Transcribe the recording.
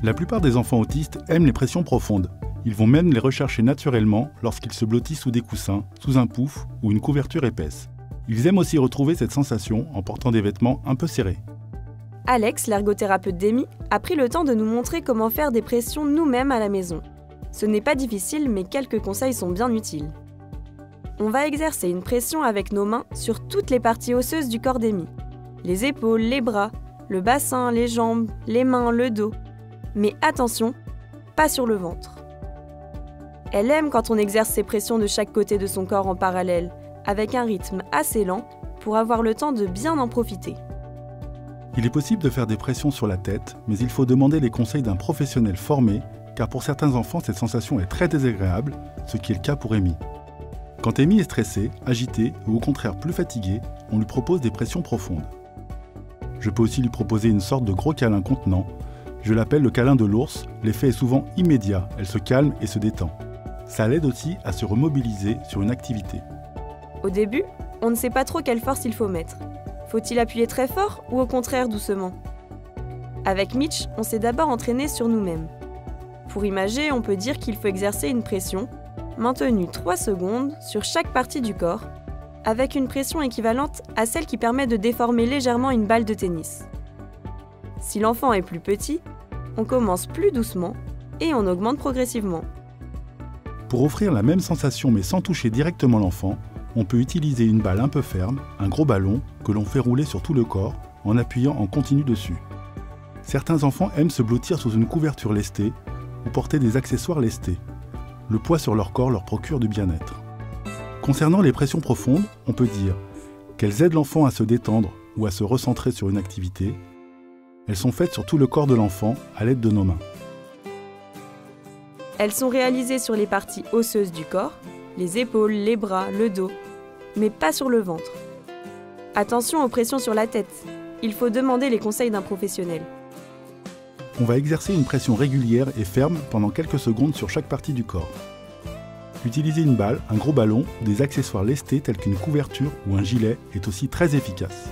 La plupart des enfants autistes aiment les pressions profondes. Ils vont même les rechercher naturellement lorsqu'ils se blottissent sous des coussins, sous un pouf ou une couverture épaisse. Ils aiment aussi retrouver cette sensation en portant des vêtements un peu serrés. Alex, l'ergothérapeute d'Amy, a pris le temps de nous montrer comment faire des pressions nous-mêmes à la maison. Ce n'est pas difficile, mais quelques conseils sont bien utiles. On va exercer une pression avec nos mains sur toutes les parties osseuses du corps d'Amy. Les épaules, les bras, le bassin, les jambes, les mains, le dos. Mais attention, pas sur le ventre. Elle aime quand on exerce ces pressions de chaque côté de son corps en parallèle, avec un rythme assez lent, pour avoir le temps de bien en profiter. Il est possible de faire des pressions sur la tête, mais il faut demander les conseils d'un professionnel formé, car pour certains enfants, cette sensation est très désagréable, ce qui est le cas pour Amy. Quand Amy est stressée, agitée ou au contraire plus fatiguée, on lui propose des pressions profondes. Je peux aussi lui proposer une sorte de gros câlin contenant. Je l'appelle le câlin de l'ours, l'effet est souvent immédiat, elle se calme et se détend. Ça l'aide aussi à se remobiliser sur une activité. Au début, on ne sait pas trop quelle force il faut mettre. Faut-il appuyer très fort ou au contraire doucement? Avec Mitch, on s'est d'abord entraîné sur nous-mêmes. Pour imager, on peut dire qu'il faut exercer une pression, maintenue 3 secondes sur chaque partie du corps, avec une pression équivalente à celle qui permet de déformer légèrement une balle de tennis. Si l'enfant est plus petit, on commence plus doucement et on augmente progressivement. Pour offrir la même sensation mais sans toucher directement l'enfant, on peut utiliser une balle un peu ferme, un gros ballon, que l'on fait rouler sur tout le corps en appuyant en continu dessus. Certains enfants aiment se blottir sous une couverture lestée ou porter des accessoires lestés. Le poids sur leur corps leur procure du bien-être. Concernant les pressions profondes, on peut dire qu'elles aident l'enfant à se détendre ou à se recentrer sur une activité. Elles sont faites sur tout le corps de l'enfant à l'aide de nos mains. Elles sont réalisées sur les parties osseuses du corps, les épaules, les bras, le dos, mais pas sur le ventre. Attention aux pressions sur la tête, il faut demander les conseils d'un professionnel. On va exercer une pression régulière et ferme pendant quelques secondes sur chaque partie du corps. Utiliser une balle, un gros ballon ou des accessoires lestés tels qu'une couverture ou un gilet est aussi très efficace.